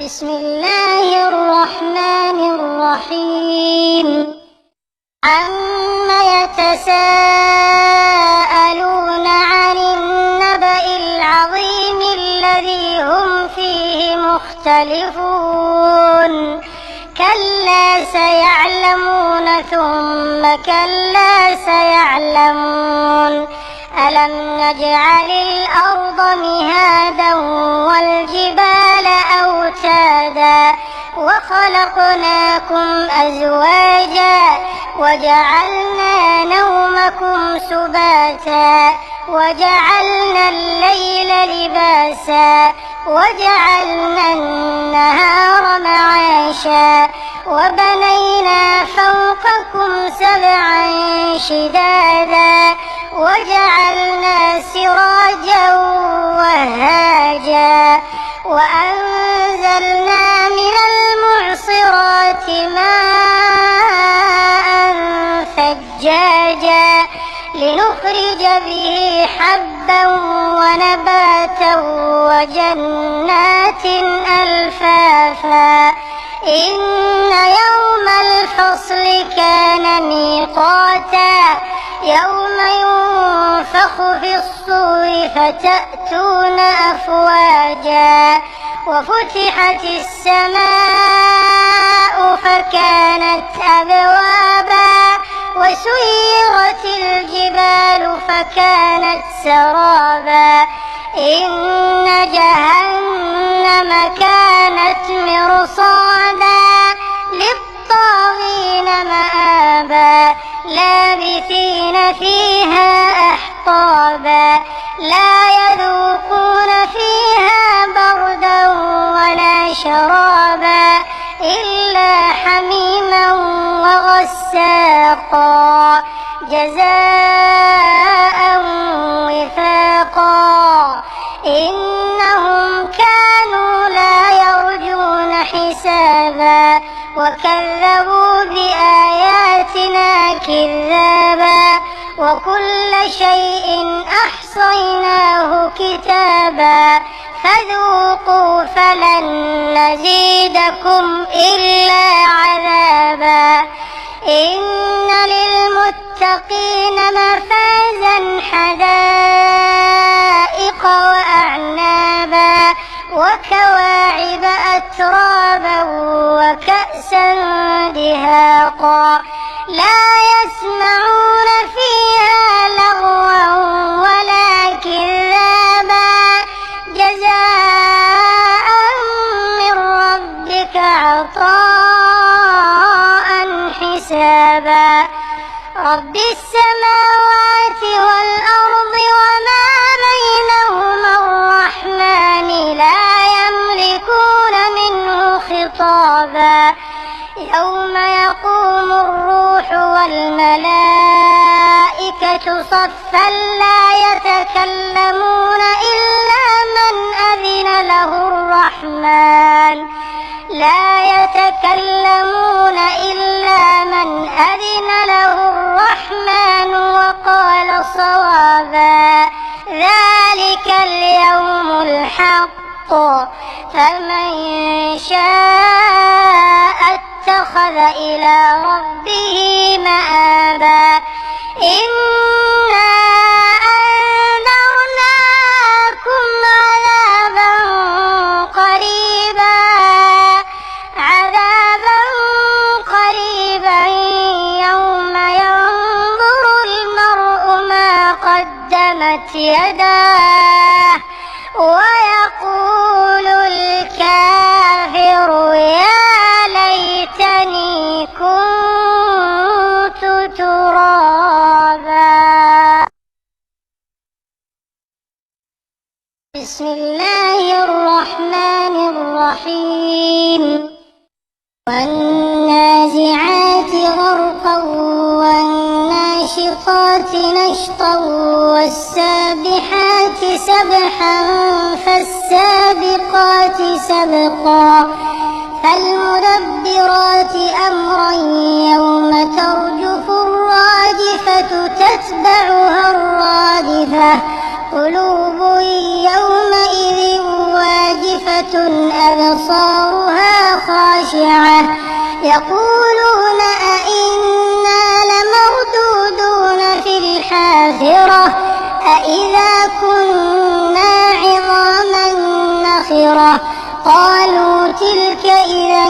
بسم الله الرحمن الرحيم. عم يتساءلون عن النبأ العظيم الذي هم فيه مختلفون. كلا سيعلمون ثم كلا سيعلمون. ألم نجعل الأرض مهادا والجبال أوتادا وخلقناكم أزواجا وجعلنا نومكم سباتا وجعلنا الليل لباسا وجعلنا النهار معاشا وبنينا فوقكم سبعا شدادا وجعلنا سراجا وهاجا وأنزلنا من المعصرات ماء ثجاجا لنخرج به حبا ونباتا وجنات ألفافا. إن يوم الفصل كان ميقاتا يوم ينفخ في الصور فتأتون أفواجا وفتحت السماء فكانت أبوابا وسيرت الجبال فكانت سرابا. إن جهنم كانت مرصادا للطاغين مآبا لابثين فيها أحقابا لا يذوقون فيها بردا ولا شرابا إلا حميما وغساقا جزاء وفاقا. إنهم كانوا لا يرجون حسابا وكذبوا بآياتنا كذابا وكل شيء أحصيناه كتابا فذوقوا فلن نزيدكم إلا عذابا. إن للمتقين مفازا حدائق وأعنابا وكواعب أترابا وكأسا دهاقا لا يسمعون فيها لغوا ولا كذابا جزاء من ربك عطاء حسابا. رب السماوات والأرض وما بينهما الرحمن لا يملكون منه خطابا. يوم يقوم الروح والملائكة صفا لا يتكلمون إلا من أذن له الرحمن وقال صوابا. ذلك اليوم الحق فمن شاء اتخذ إلى ربه مآبا. إنا أنذرناكم عذابا قريبا يوم ينظر المرء ما قدمت يداه ويقول الكافر يا ليتني كنت ترابا. بسم الله الرحمن الرحيم. والنازعات غرقا والناشطات نشطا والسابحات سبحا فالسابقات سبقا فالمدبرات أمرا يوم ترجف الراجفة تتبعها الرادفة قلوب يومئذ واجفة أبصارها خاشعة يقولون أئنا لمردودون في الحافرة أئذا كنا عظاما نخرة قالوا تلك إذا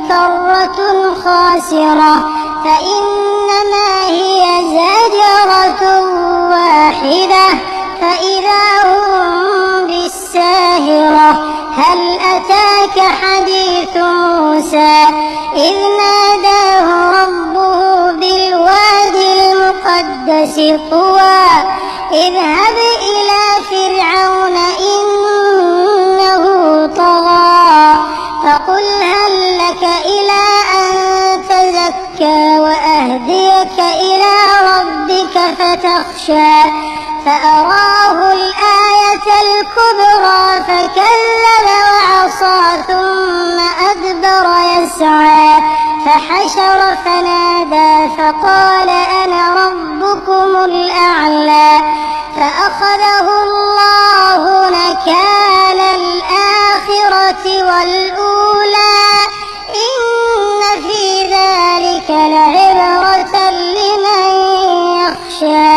كرة خاسرة فإنما هي زجرة واحدة فإذا هم بالساهرة هل أتاك حديث موسى إذ ناداه ربه بالوادي المقدس طوى اذهب إلى فرعون إنه طغى فقل هل لك إلى أن تزكى وأهديك إلى ربك فتخشى فأراه الآية الكبرى فكذب وعصى ثم أدبر يسعى فحشر فنادى فقال أنا ربكم الأعلى فأخذه الله نكال الآخرة والأولى إن في ذلك لعبرة لمن يخشى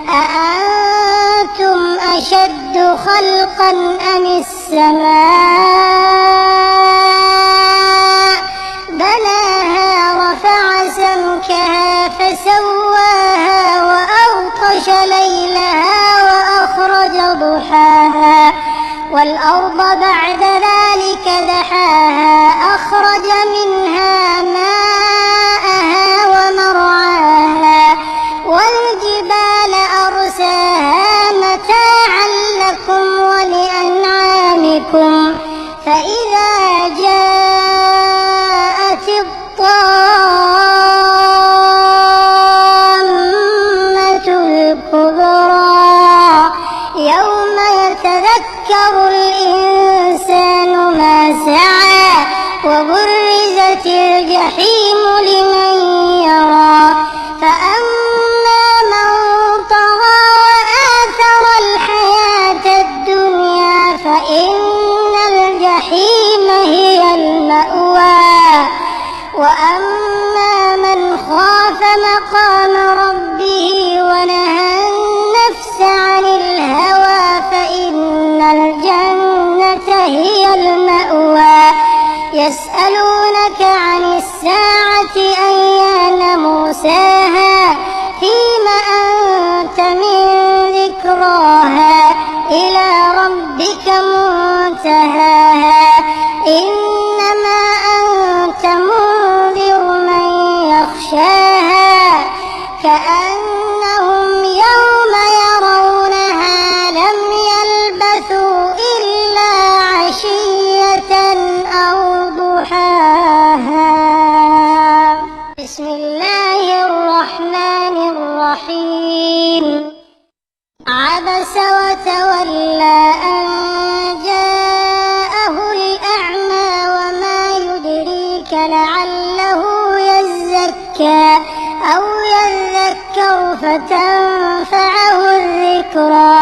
أأنتم أشد خلقا أم السماء بناها رفع سمكها فسواها وأغطش ليلها وأخرج ضحاها والأرض بعد ذلك دحاها أخرج منها ماءها ومرعاها والجبال أرساها متاعا لكم ولأنعامكم فإذا جاءت الطامة الكبرى يوم يتذكر الإنسان ما سعى وبرزت الجحيم لمن يرى فأما من طغى وآثر الحياة الدنيا فإن الجحيم هي المأوى وأما من خاف مقام ربه ونهى النفس عن الهوى فإن الجنة هي المأوى يسألونك عن الساعة أيان مرساها فيم أنت من ذكراها إلى ربك منتهاها إنما أنت منذر من يخشاها كأنهم يوم يرونها لم يلبثوا إلا عشية أو ضحاها بسم الله الرحمن الرحيم عبس وتولى أن جاءه الأعمى وما يدريك لعله يزكى أو يذكر فتنفعه الذكرى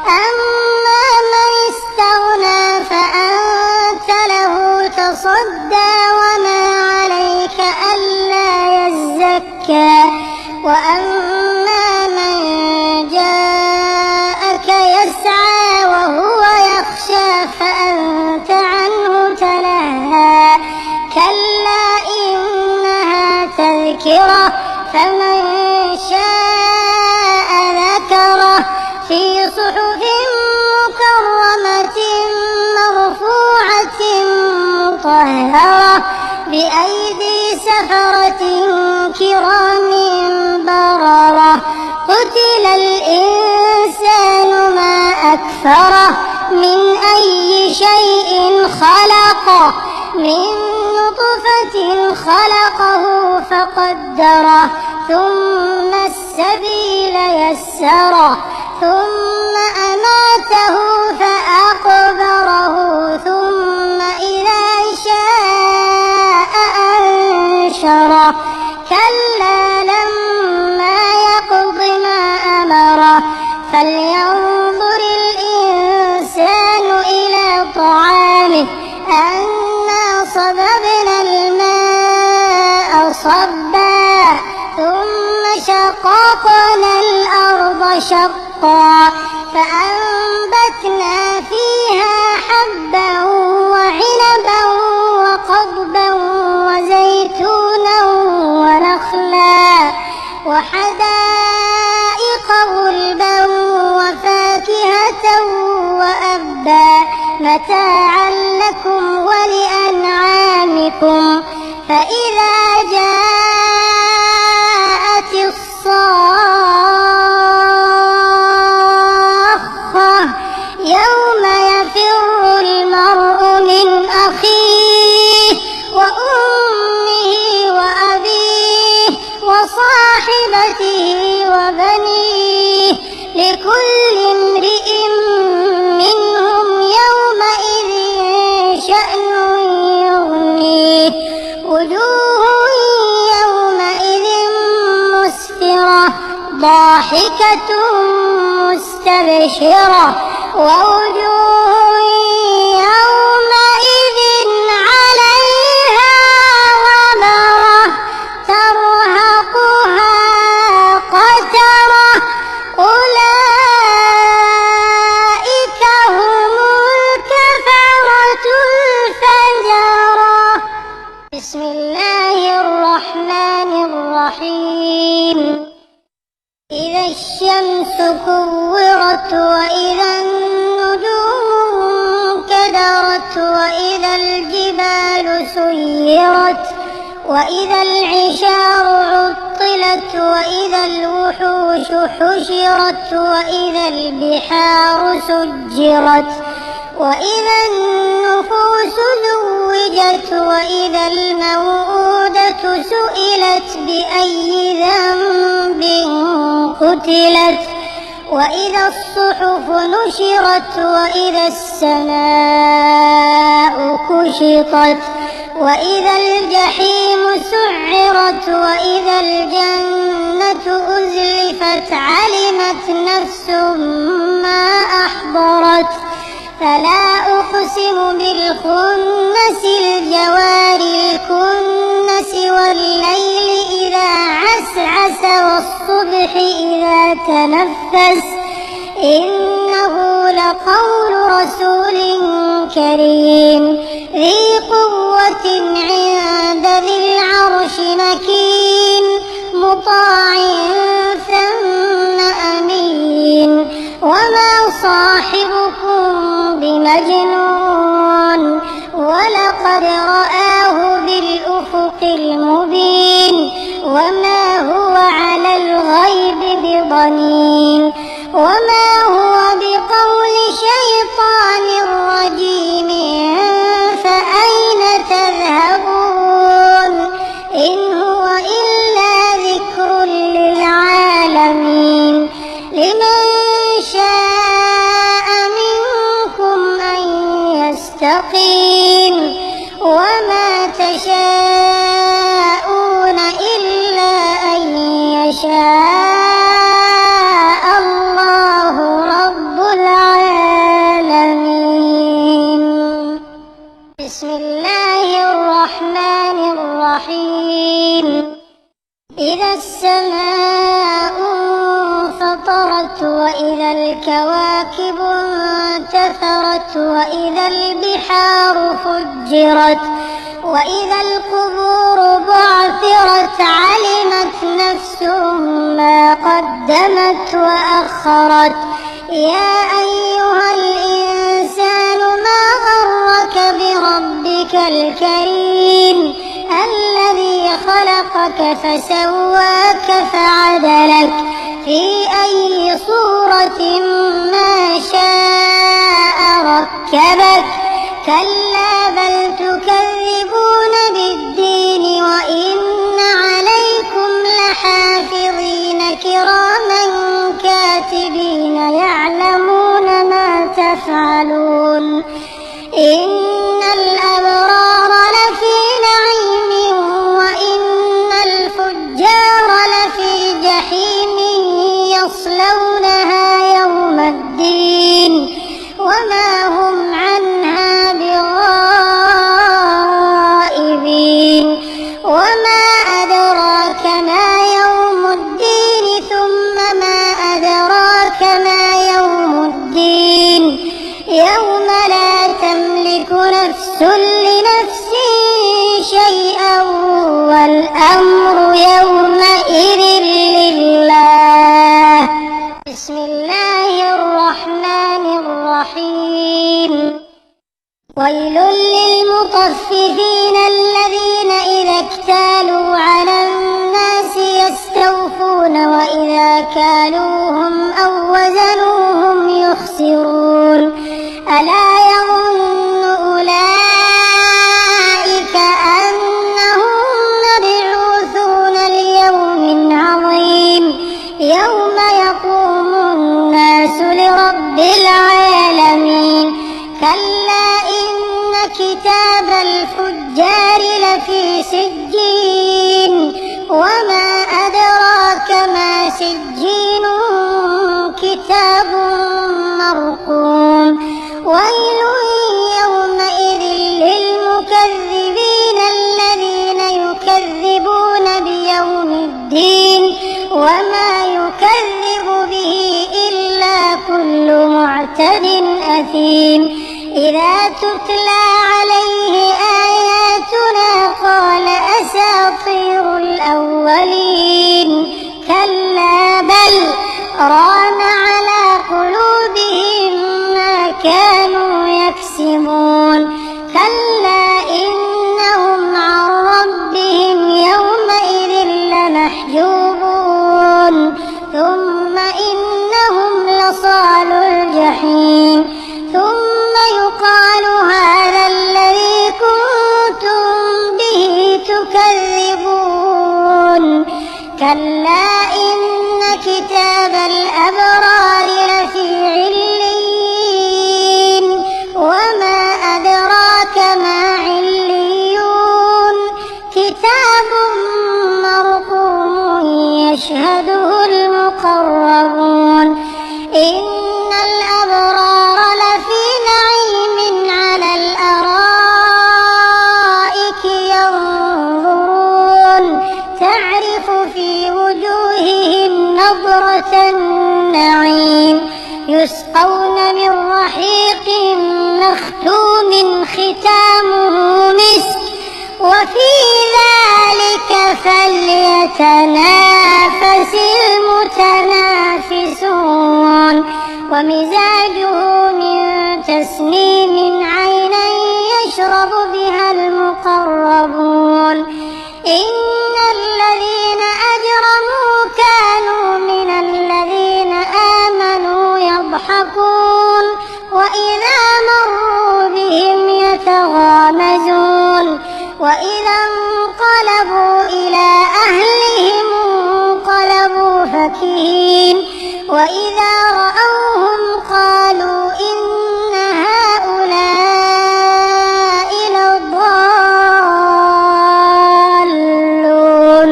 أما من استغنى فأنت له تصدى وما عليك ألا يزكى وأما من جاءك يسعى وهو يخشى فأنت عنه تلهى كلا إنها تذكرة فمن شاء ذكره في صحف مكرمة مرفوعة مطهرة بأيدي سفرة كرام بررة قتل الإنسان ما أكفره من أي شيء خلقه من نطفة خلقه فقدره ثم السبيل يسره ثم أماته فأقبره ثم إذا شاء أنشره كلا لما يقض ما أمره فلينظر صببنا الماء صبا ثم شققنا الأرض شقا فأنبتنا فيها حبا وعنبا وقضبا وزيتونا ونخلا وحدائق غلبا وفاكهة وأبا متاعا لكم ولأنعامكم فإذا جاءت الصاخة يوم يفر المرء من أخيه وأمه وأبيه وصاحبته وبنيه لكل امرئ منهم يومئذ شأن يغنيه وجوه يومئذ مسفرة ضاحكة مستبشرة ووجوه يومئذ عليها غبرة ترهقها قترة أولئك هم الكفرة الفجرة. بسم الله الرحمن الرحيم. إذا الشمس كورت وإذا النجوم انكدرت وإذا الجبال سيرت وإذا العشار عطلت وإذا الوحوش حشرت وإذا البحار سجرت وإذا النفوس زوجت وإذا الموءودة سئلت بأي ذنب قتلت وإذا الصحف نشرت وإذا السماء كشطت وإذا الجحيم سعرت وإذا الجنة أزلفت علمت نفس ما أحضرت فلا أقسم بالخنس الجوار الكنس والليل إذا عسعس والصبح إذا تنفس إنه لقول رسول كريم ذي قوة عند ذي العرش مكين مطاع ثم أمين وما صاحبكم بمجنون ولقد رآه بالأفق المبين وما هو على الغيب بضنين وما هو بقول شيطان رجيم فأين تذهبون إن هو إلا ذكر للعالمين لمن شاء منكم أن يستقيم وما تشاءون إلا أن يشاء الله رب العالمين. بسم الله الرحمن الرحيم. إذا السماء انفطرت وإذا الكواكب انتثرت وإذا البحار فجرت وإذا القبور بعثرت علمت نفس ما قدمت وأخرت يا أيها الإنسان ما غرك بربك الكريم الذي خلقك فسواك فعدلك في أي صورة ما شاء ركبك كلا بل تكذبون بالدين وإن عليكم لحافظين كراما كاتبين يعلمون ما تفعلون إن الأبرار لفي نعيم وإن الفجار لفي جحيم يصلونها يوم الدين وما هم عنها بغائبين. الأمر يومئذ لله. بسم الله الرحمن الرحيم. ويل للمطففين الذين إذا اكتالوا على الناس يستوفون وإذا كالوهم أو وزنوهم يخسرون. ألا يظن أولئك أنهم مبعوثون ليوم عظيم يوم يقوم الناس لرب العالمين. كلا إن كتاب الفجار لفي سجين وما أدراك ما سجين كتاب مرقوم. ويل يومئذ للمكذبين الذين يكذبون بيوم الدين وما يكذب به إلا كل معتد أثيم. إذا تتلى عليه آياتنا قال أساطير الأولين. كلا بل ران على قلوبهم ما كانوا يكسبون. كلا إنهم عن ربهم يومئذ لمحجوبون. ثم إنهم لصالو الجحيم. ثم يقال هذا الذي كنتم به تكذبون. كلا إن كتاب الأبرار لفي عليين وما أدراك ما عليون. كتاب مرقوم يشهده المقربون. إن الأبرار لفي نعيم على الأرائك ينظرون تعرف في وجوههم نضرة النعيم. يسقون من رحيق مختوم ختامه مسك وفي ذلك فليتنافس المتنافسون. ومزاجه من تسنيم عينا يشرب بها المقربون. إن الذين أجرموا كانوا من الذين آمنوا يضحكون وإذا مروا بهم يتغامزون. وإذا انقلبوا إلى أهلهم انقلبوا فكهين. وإذا رأوهم قالوا إن هؤلاء لضالون.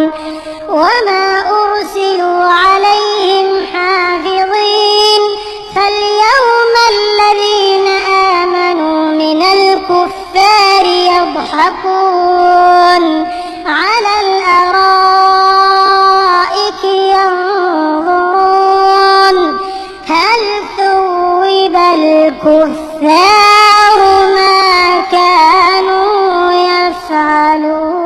وما أرسلوا عليهم حافظين. فاليوم الذين آمنوا من الكفار يضحكون على الأرائك ينظرون هل ثوب الكفار ما كانوا يفعلون.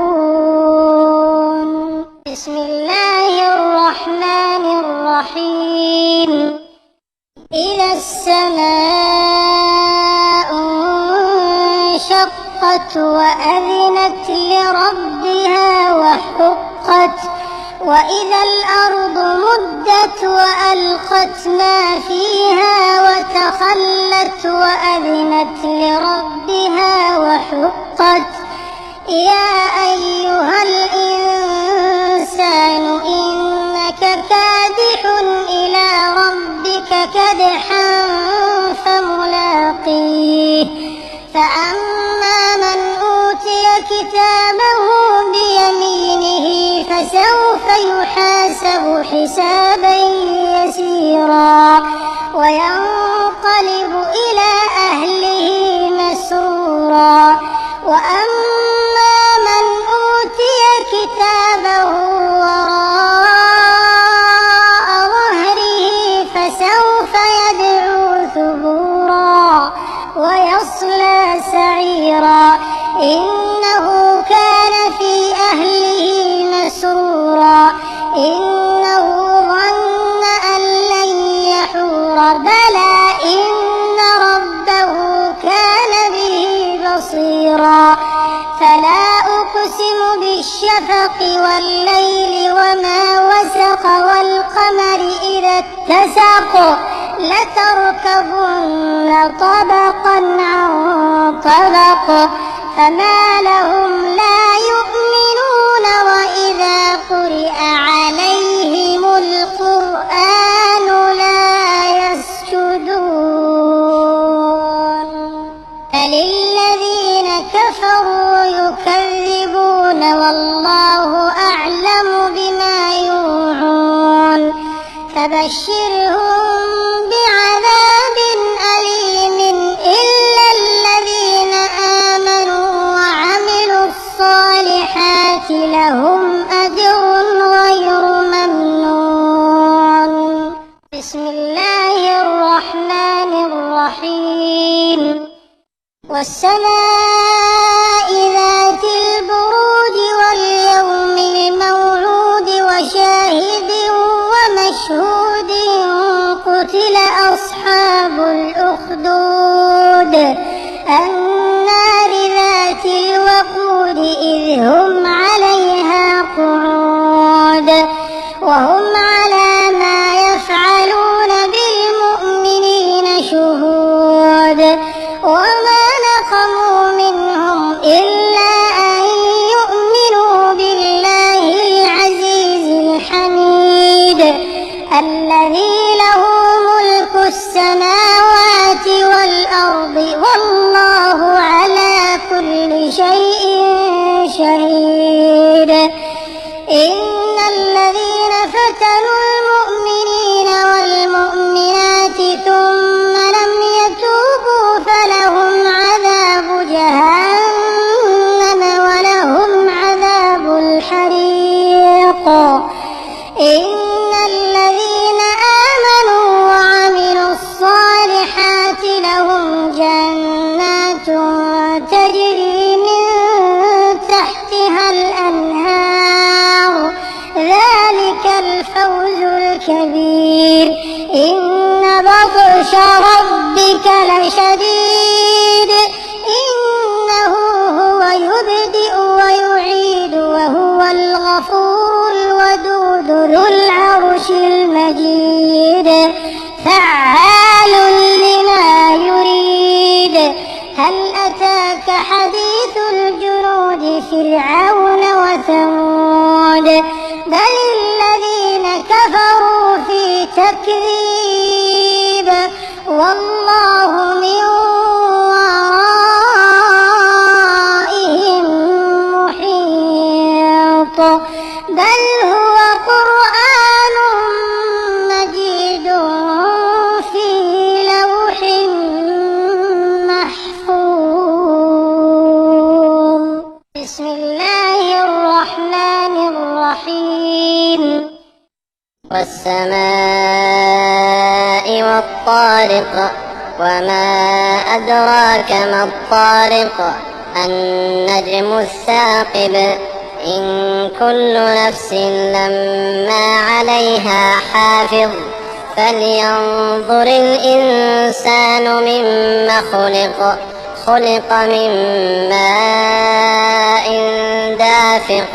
بسم الله الرحمن الرحيم. إذا السماء انشقت وأذنت لربها وحقت. وإذا الأرض مدت وألقت ما فيها وتخلت وأذنت لربها وحقت. يا أيها الإنسان إنك كادح إلى ربك كدحا فملاقيه. فأما من أوتي كتابه بيمينه فسوف يحاسب حسابا يسيرا وينقلب إلى أهله مسرورا. وأما من أوتي كتابه وراء ظهره فسوف يدعو ثبورا ويصلى سعيرا. إنه كان في أهله إنه ظن أن لن يحور بلى إن ربه كان به بصيرا فلا أقسم بالشفق والليل وما وسق والقمر إذا اتسق لتركبن طبقا عن طبق فما لهم لا يؤمنون وإذا قرئ عليهم القرآن لا يسجدون فللذين كفروا يكذبون والله أعلم بما يوعون فبشرهم بعذاب أليم إلا الذين آمنوا وعملوا الصالحات لهم أجر غير ممنون. بسم الله الرحمن الرحيم. والسماء ذات البروج واليوم الموعود وشاهد ومشهود قتل أصحاب الأخدود النار ذات الوقود إذ هم عليها قعود وهم على ما يفعلون بالمؤمنين شهود وما نقموا منهم إلا أن يؤمنوا بالله العزيز الحميد الذي له ملك السماوات والأرض والله على كل شيء شهيد. إن الذين فتنوا المؤمنين والمؤمنات ثم لم يتوبوا فلهم عذاب جهنم ولهم عذاب الحريق. إن الذين آمنوا وعملوا الصالحات لهم جنات تجري من تحتها الأنهار ذلك الفوز الكبير. إن بطش ربك لشديد إنه هو يبدئ ويعيد وهو الغفور الودود ذو العرش المجيد فعال لما يريد. هل أتاك حديث الجنود فرعون وثمود بل الذين كفروا في تكذيب والله من ورائهم محيط بل هو قرآن مجيد في لوح محفوظ. بسم الله الرحمن الرحيم. والسماء والطارق وما أدراك ما الطارق النجم الثاقب إن كل نفس لما عليها حافظ فلينظر الإنسان مما خلق من ماء دافق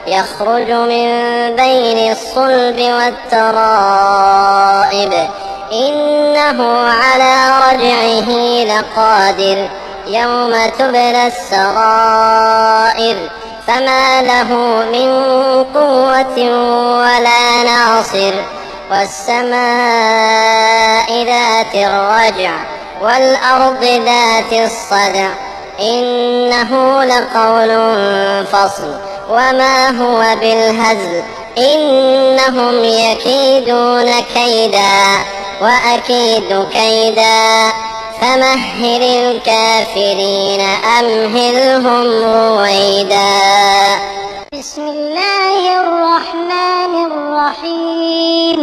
يخرج من بين الصلب والترائب إنه على رجعه لقادر يوم تبلى السرائر فما له من قوة ولا ناصر. والسماء ذات الرجع والأرض ذات الصدع إنه لقول فصل وما هو بالهزل إنهم يكيدون كيدا وأكيد كيدا فمهل الكافرين أمهلهم رويدا. بسم الله الرحمن الرحيم.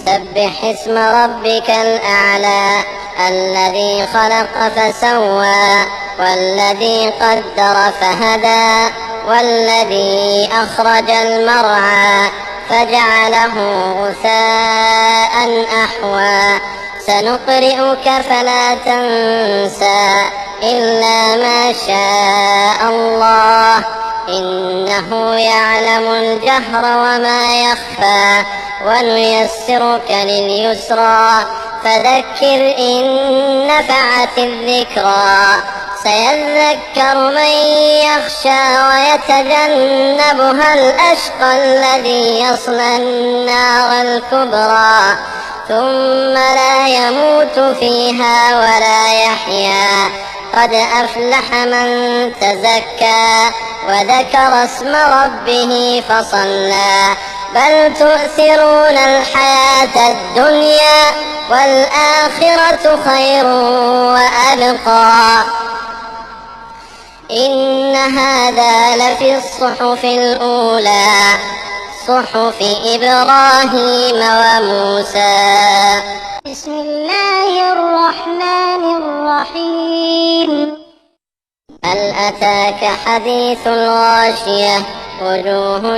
سبح اسم ربك الأعلى الذي خلق فسوى والذي قدر فهدى والذي أخرج المرعى فجعله غثاء أحوى سنقرئك فلا تنسى إلا ما شاء الله إنه يعلم الجهر وما يخفى ونيسرك لليسرى فذكر إن نفعت الذكرى سيذكر من يخشى ويتجنبها الأشقى الذي يصلى النار الكبرى ثم لا يموت فيها ولا يحيا قد أفلح من تزكى وذكر اسم ربه فصلى بل تؤثرون الحياة الدنيا والآخرة خير وأبقى إن هذا لفي الصحف الأولى صحف إبراهيم وموسى. بسم الله الرحمن الرحيم. هل أتاك حديث الغاشية وجوه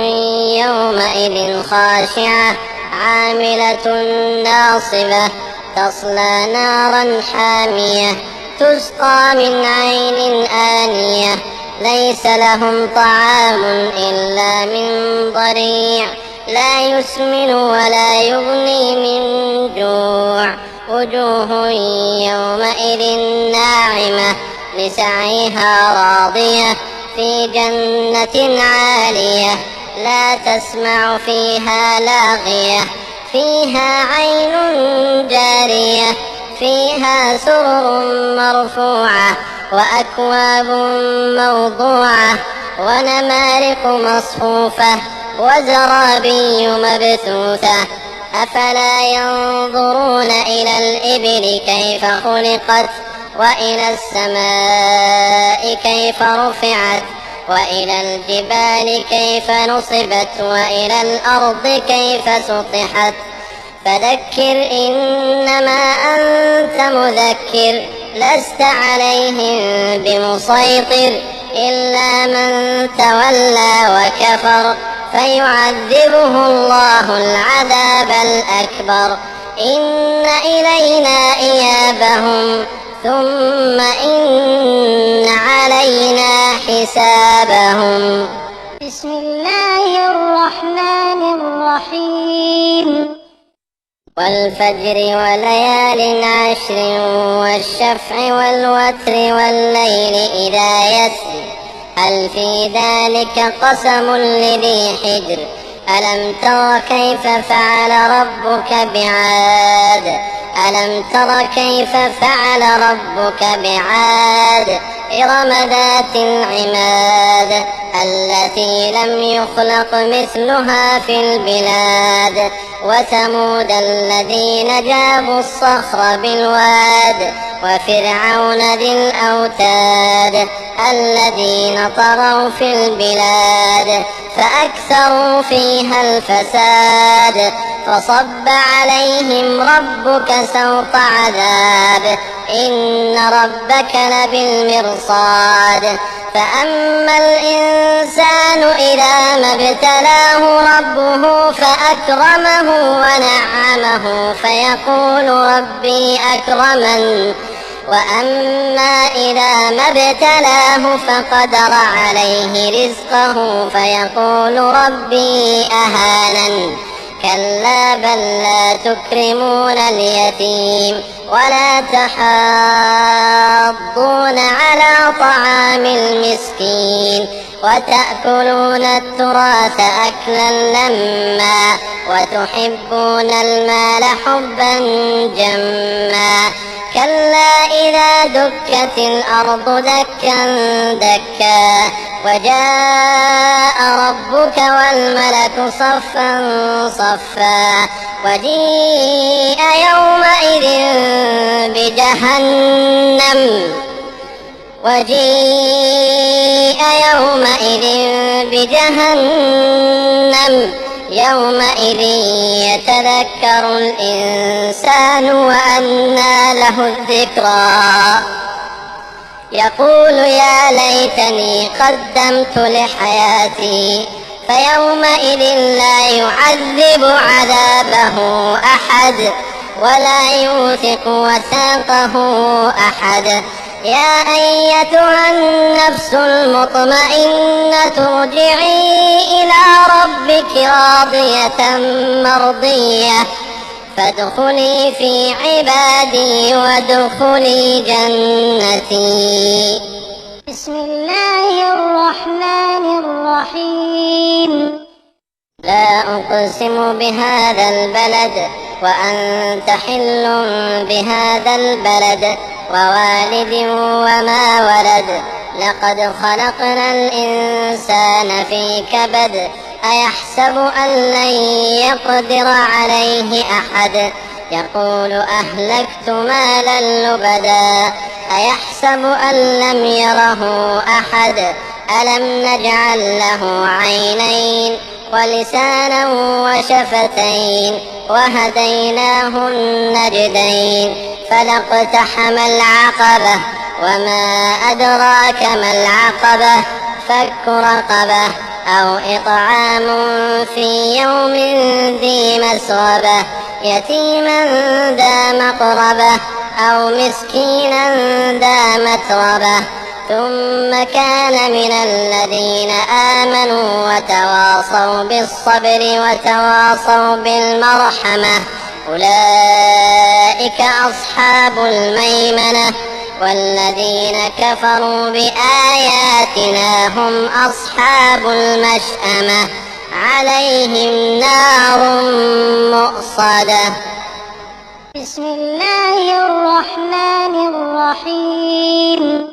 يومئذ خاشعة عاملة ناصبة تصلى نارا حامية تسقى من عين آنية ليس لهم طعام إلا من ضريع لا يسمن ولا يغني من جوع وجوه يومئذ ناعمة لسعيها راضية في جنة عالية لا تسمع فيها لاغية فيها عين جارية فيها سرر مرفوعة وأكواب موضوعة ونمارق مصفوفة وزرابي مبثوثة أفلا ينظرون إلى الإبل كيف خلقت وإلى السماء كيف رفعت وإلى الجبال كيف نصبت وإلى الأرض كيف سطحت فذكر إنما أنت مذكر لست عليهم بمسيطر إلا من تولى وكفر فيعذبه الله العذاب الأكبر إن إلينا إيابهم ثم إن علينا حسابهم. بسم الله الرحمن الرحيم. والفجر وليال عشر والشفع والوتر والليل إذا يسر هل في ذلك قسم لذي حجر ألم تر كيف فعل ربك بعاد ألم تر كيف فعل ربك بعاد إرم ذات العماد التي لم يخلق مثلها في البلاد وثمود الذين جابوا الصخر بالواد وفرعون ذي الأوتاد الذين طغوا في البلاد فأكثروا فيها الفساد فصب عليهم ربك سوط عذاب إن ربك لبالمرصاد فأما الإنسان إذا ما ابتلاه ربه فأكرمه ونعمه فيقول ربي أكرمن وأما إذا ما ابتلاه فقدر عليه رزقه فيقول ربي أهانن كلا بل لا تكرمون اليتيم ولا تحاضون على طعام المسكين وتأكلون التراث أكلا لما وتحبون المال حبا جما كلا إذا دكت الأرض دكا دكا وجاء ربك والملك صفا صفا وجيء يومئذ بجهنم يومئذ يتذكر الإنسان وأنى له الذكرى يقول يا ليتني قدمت لحياتي فيومئذ لا يعذب عذابه أحد ولا يوثق وثاقه أحد. يا أيتها النفس المطمئنة ارجعي إلى ربك راضية مرضية فادخلي في عبادي وادخلي جنتي. بسم الله الرحمن الرحيم. لا أقسم بهذا البلد وأنت حل بهذا البلد ووالد وما ولد لقد خلقنا الإنسان في كبد أيحسب أن لن يقدر عليه أحد يقول أهلكت مالا لبدا أيحسب أن لم يره أحد ألم نجعل له عينين ولسانا وشفتين وهديناه النجدين فلاقتحم العقبة وما أدراك ما العقبة فك رقبة أو إطعام في يوم ذي مسغبة يتيما ذا مقربة أو مسكينا ذا متربة ثم كان من الذين آمنوا وتواصوا بالصبر وتواصوا بالمرحمة أولئك أصحاب الميمنة والذين كفروا بآياتنا هم أصحاب المشأمة عليهم نار مؤصدة. بسم الله الرحمن الرحيم.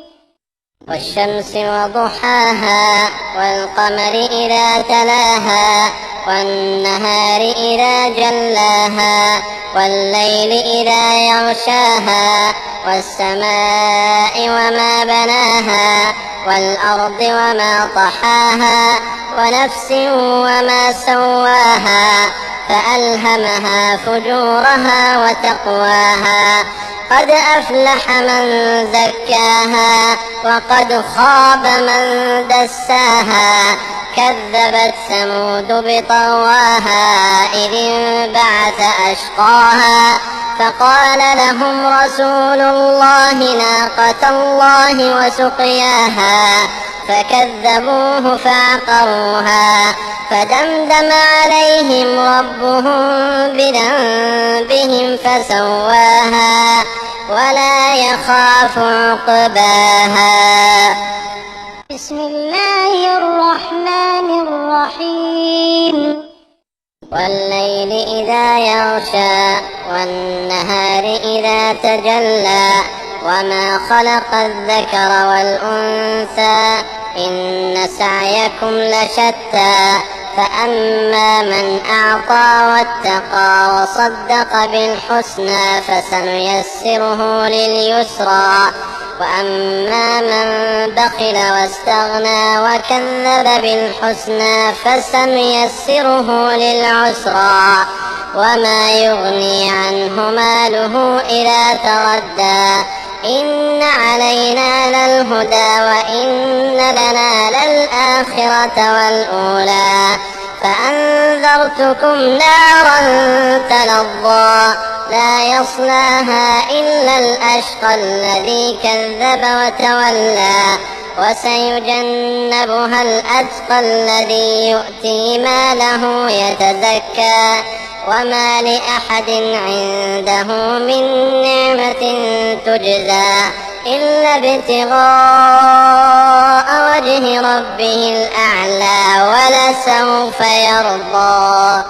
والشمس وضحاها والقمر إذا تلاها والنهار إذا جلاها والليل إذا يغشاها والسماء وما بناها والأرض وما طحاها ونفس وما سواها فألهمها فجورها وتقواها قد أفلح من زكاها وقد خاب من دساها كذبت ثمود بطغواها إذ انبعث أشقاها فقال لهم رسول الله ناقة الله وسقياها فكذبوه فعقروها فدمدم عليهم ربهم بذنبهم فسواها ولا يخاف عقباها. بسم الله الرحمن الرحيم. والليل إذا يغشى والنهار إذا تجلى وما خلق الذكر والأنثى إن سعيكم لشتى فأما من أعطى واتقى وصدق بالحسنى فسنيسره لليسرى وأما من بخل واستغنى وكذب بالحسنى فسنيسره للعسرى وما يغني عنه ماله إذا تردى إن علينا للهدى وإن لنا للآخرة والأولى فأنذرتكم نارا تلظى لا يصلاها إلا الأشقى الذي كذب وتولى وسيجنبها الأتقى الذي يؤتي ماله يتزكى وما لأحد عنده من نعمة تجزى إلا ابتغاء وجه ربه الأعلى ولسوف يرضى.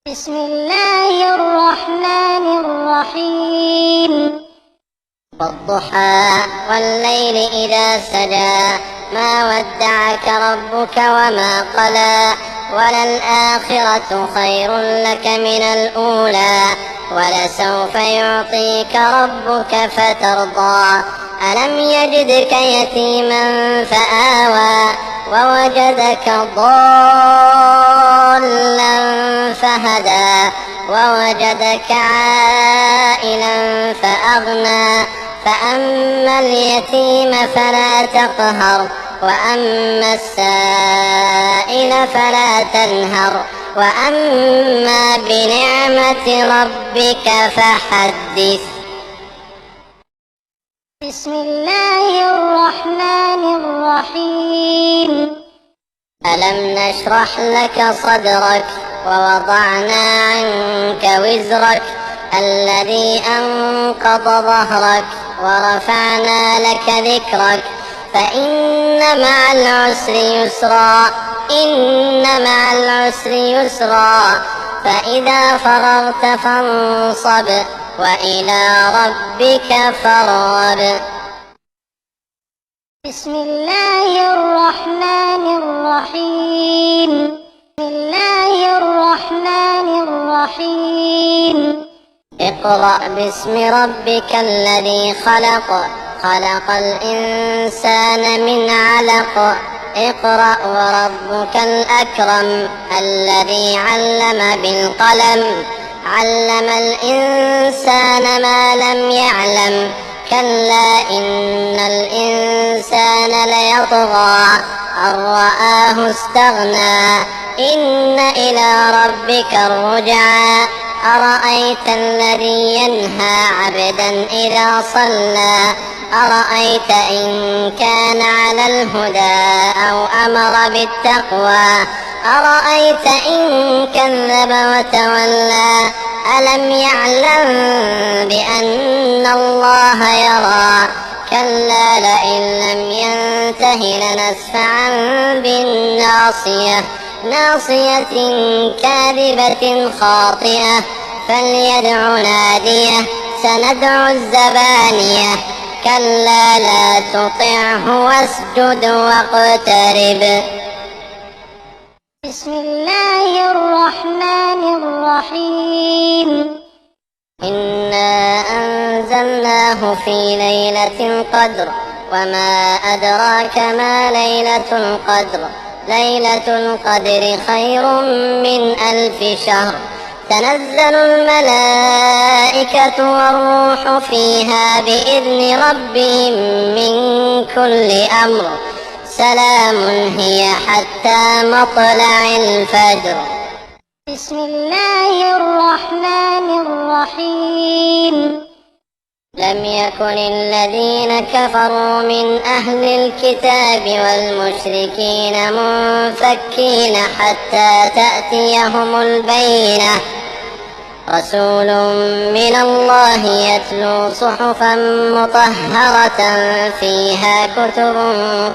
بسم الله الرحمن الرحيم. والضحى والليل إذا سجى ما ودعك ربك وما قلى وللآخرة خير لك من الأولى ولسوف يعطيك ربك فترضى ألم يجدك يتيما فآوى ووجدك ضالا فهدى ووجدك عائلا فأغنى فأما اليتيم فلا تقهر وأما السائل فلا تنهر وأما بنعمة ربك فحدث. بسم الله الرحمن الرحيم. ألم نشرح لك صدرك ووضعنا عنك وزرك الذي أنقض ظهرك ورفعنا لك ذكرك فإن مع العسر يسرا إن مع العسر يسرا فإذا فرغت فانصب وإلى ربك فارغب. بسم الله الرحمن الرحيم. بسم الله الرحمن الرحيم. اقرأ باسم ربك الذي خلق خلق الإنسان من علق اقرأ وربك الأكرم الذي علم بالقلم علم الإنسان ما لم يعلم كلا إن الإنسان ليطغى أن رآه استغنى إن إلى ربك الرجعى أرأيت الذي ينهى عبدا إذا صلى أرأيت إن كان على الهدى أو أمر بالتقوى أرأيت إن كذب وتولى ألم يعلم بأن الله يرى كلا لئن لم ينته لنسفعا بالناصية ناصية كاذبة خاطئة فليدع ناديه سندع الزبانية كلا لا تطعه واسجد واقترب. بسم الله الرحمن الرحيم. إنا أنزلناه في ليلة القدر وما أدراك ما ليلة القدر ليلة القدر خير من 1000 شهر تنزل الملائكة والروح فيها بإذن ربهم من كل أمر سلام هي حتى مطلع الفجر. بسم الله الرحمن الرحيم. لم يكن الذين كفروا من أهل الكتاب والمشركين منفكين حتى تأتيهم البينة رسول من الله يتلو صحفا مطهرة فيها كتب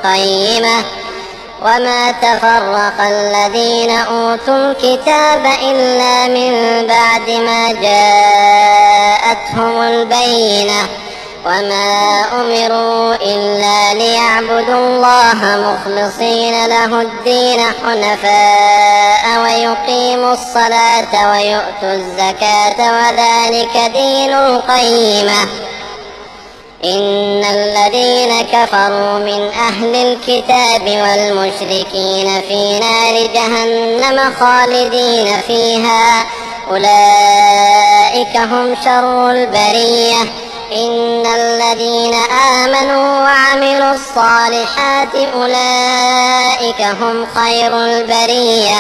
قيمة وما تفرق الذين أوتوا الكتاب إلا من بعد ما جاءتهم البينة وما أمروا إلا ليعبدوا الله مخلصين له الدين حنفاء ويقيموا الصلاة ويؤتوا الزكاة وذلك دين القيمة إن الذين كفروا من أهل الكتاب والمشركين في نار جهنم خالدين فيها أولئك هم شر البرية إن الذين آمنوا وعملوا الصالحات أولئك هم خير البرية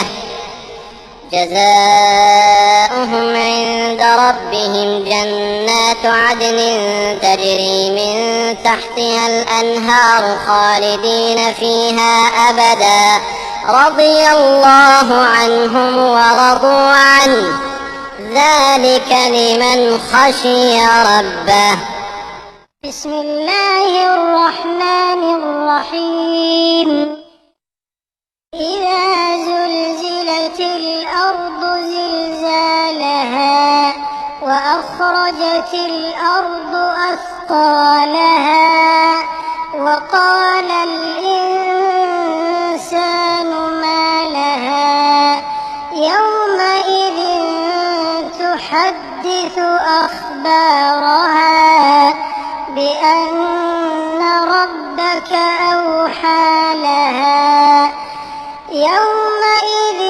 جزاؤهم عند ربهم جنات عدن تجري من تحتها الأنهار خالدين فيها أبدا رضي الله عنهم ورضوا عنه ذلك لمن خشي ربه. بسم الله الرحمن الرحيم. إذا زلزلت الأرض زلزالها وأخرجت الأرض أثقالها وقال الإنسان ما لها يومئذ تحدث أخبارها بأن ربك أوحى لها يومئذ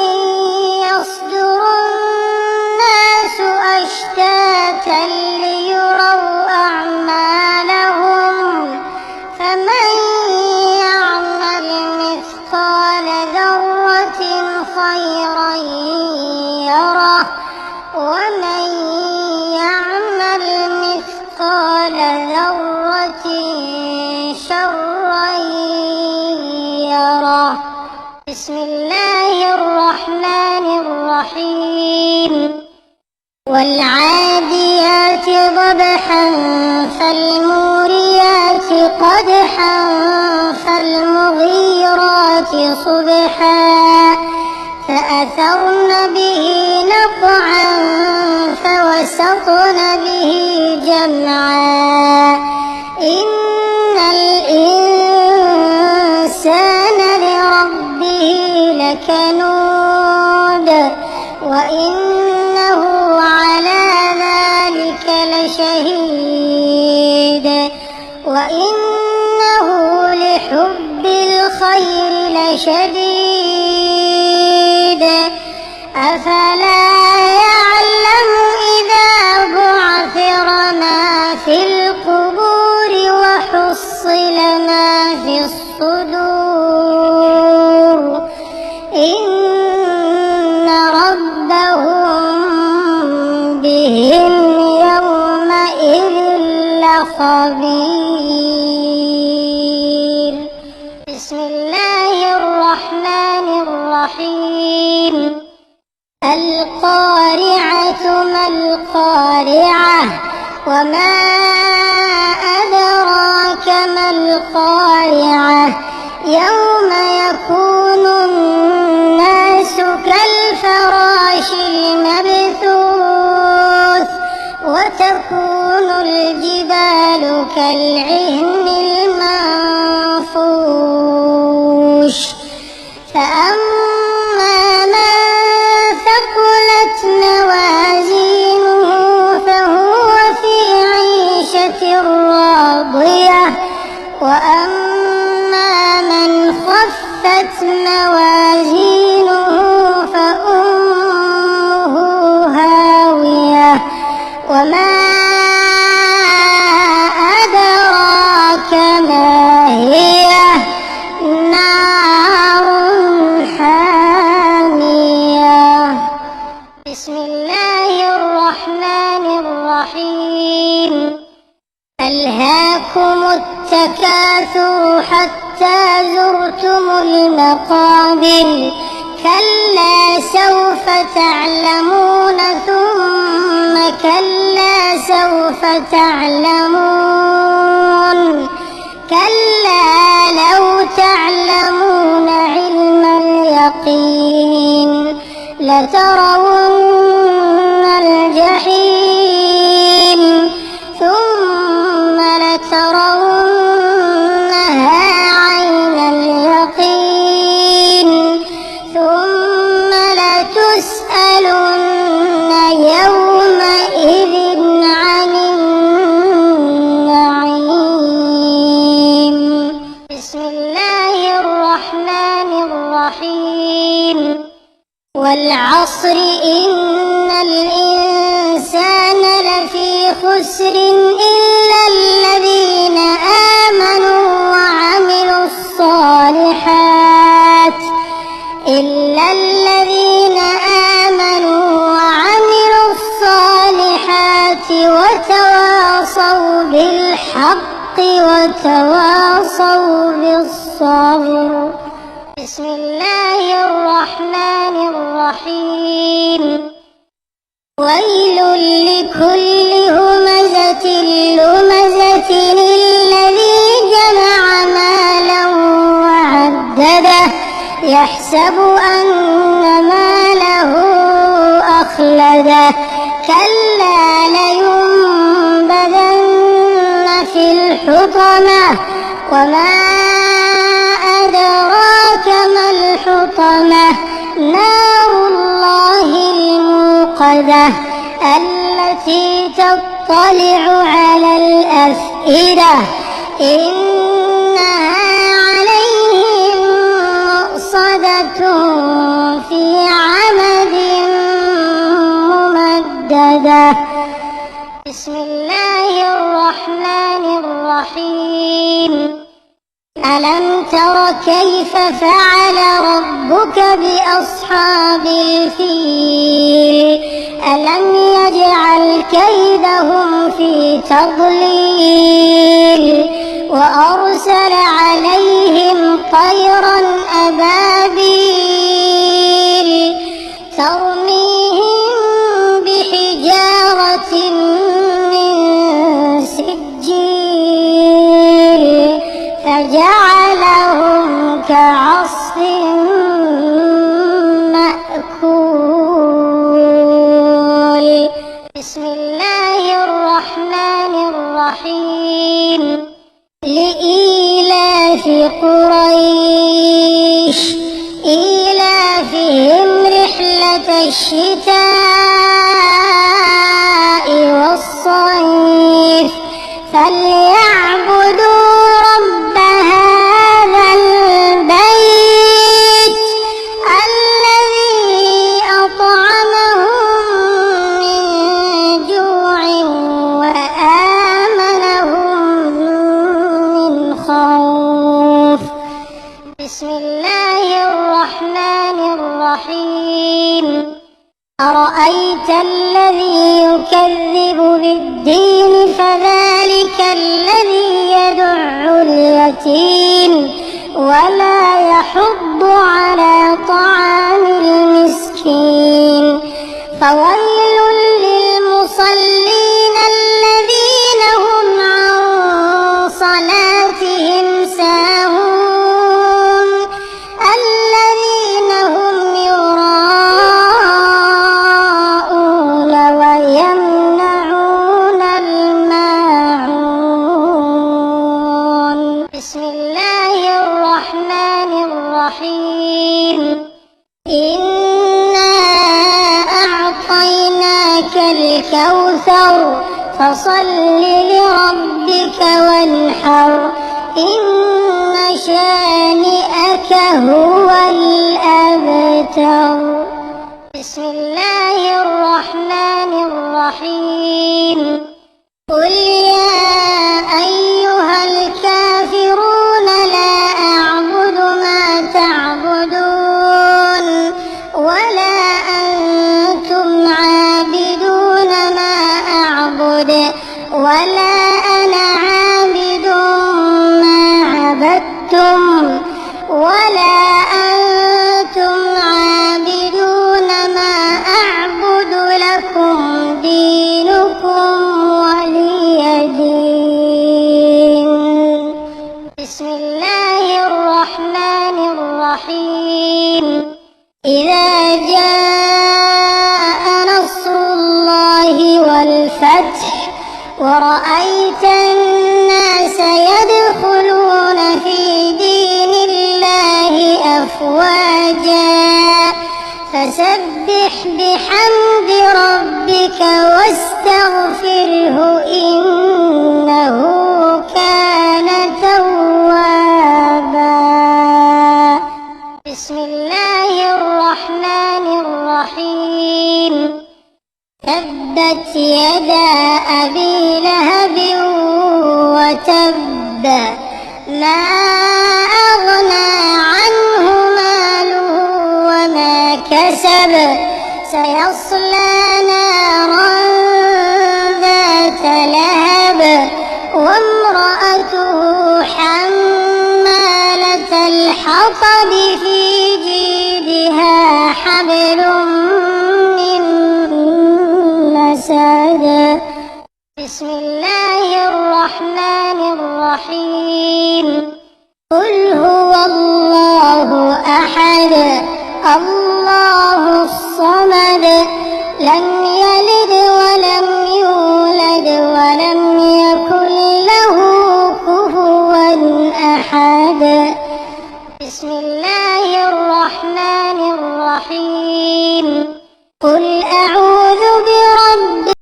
يصدر الناس أشتاتا ليروا أعمالهم خيرا يره ومن يعمل مثقال ذرة شرا يره. بسم الله الرحمن الرحيم. والعاديات ضبحا فالموريات قدحا فالمغيرات صبحا فأثرن به نقعا فوسطن به جمعا إن الإنسان لربه لكنود وإنه على ذلك لشهيد وإنه لحب الخير لشديد أفلا يعلم إذا بعثر ما في القبور وحصل ما في الصدور إن ربهم بهم يومئذ لخبير. بسم الله الرحمن الرحيم. القارعة ما القارعة وما أدراك ما القارعة يوم يكون الناس كالفراش المبثوث وتكون الجبال كالعهن المنفوش فأما من ثقلت موازينه فهو في عيشة راضية وأما من خفت موازينه فأمه هاوية وما أدراك ما هي نار حامية. بسم الله الرحمن الرحيم. ألهاكم التكاثر حتى زرتم المقابر كلا سوف تعلمون ثم كلا سوف تعلمون كلا لو تعلمون علم اليقين لترون الجحيم ثم لترونها عين اليقين ثم لتسألن يومئذ عن النعيم. بسم الله الرحمن الرحيم. والعصر إن الإنسان لفي خسر إلا الذين آمنوا وعملوا الصالحات وتواصوا بالحق وتواصوا بالصبر. بسم الله الرحمن الرحيم. ويل لكل همزة لمزة الذي جمع مالا وعدده يحسب أن ماله أخلده كلا لينبذن في الحطمة وما أدراك ما الحطمة نار الله الموقدة التي تطلع على الأفئدة إنها عليهم مؤصدة في عمد ممددة. بسم الله الرحمن الرحيم. ألم تر كيف فعل ربك بأصحاب الفيل ألم يجعل كيدهم في تضليل وأرسل عليهم طيرا أبابيل ترميهم بحجارة من سجيل فجعلهم كعصف مأكول. بسم الله الرحمن الرحيم. لإيلاف قريش إيلافهم رحلة الشتاء والصيف فليعبدوا رب هذا البيت الذي أطعمهم من جوع وآمنهم من خوف. بسم الله الرحمن الرحيم. أرأيت الذي يكذب بالدين فذلك الذي يدع اليتيم ولا يحض على طعام المسكين فويل للمصلين الذين هم عن صلاتهم ساهون الذين هم يراءون ويمنعون الماعون. بسم الله الرحمن الرحيم. إنا أعطيناك الكوثر فصل لربك وانحر إن شانئك هو الأبتر. بسم الله الرحمن الرحيم. قل يا أيها الكافرون لا أعبد ما تعبدون ولا أنتم عابدون ما أعبد ولا أنا عابد ما عبدتم ولا أنتم عابدون ما أعبد لكم دينكم ولي دين. بسم الله الرحمن الرحيم. إذا جاء نصر الله والفتح ورأيت الناس يدخلون في دين الله أفواجا فسبح بحمد ربك واستغفره إنه كان توابا. بسم الله الرحمن الرحيم. تبت يدا أبي لهب وتب ما أغنى عنه ماله وما كسب سيصلى نارا ذات لهب وامرأته حمالة الحطب في جيدها حبل من مسد. بسم الله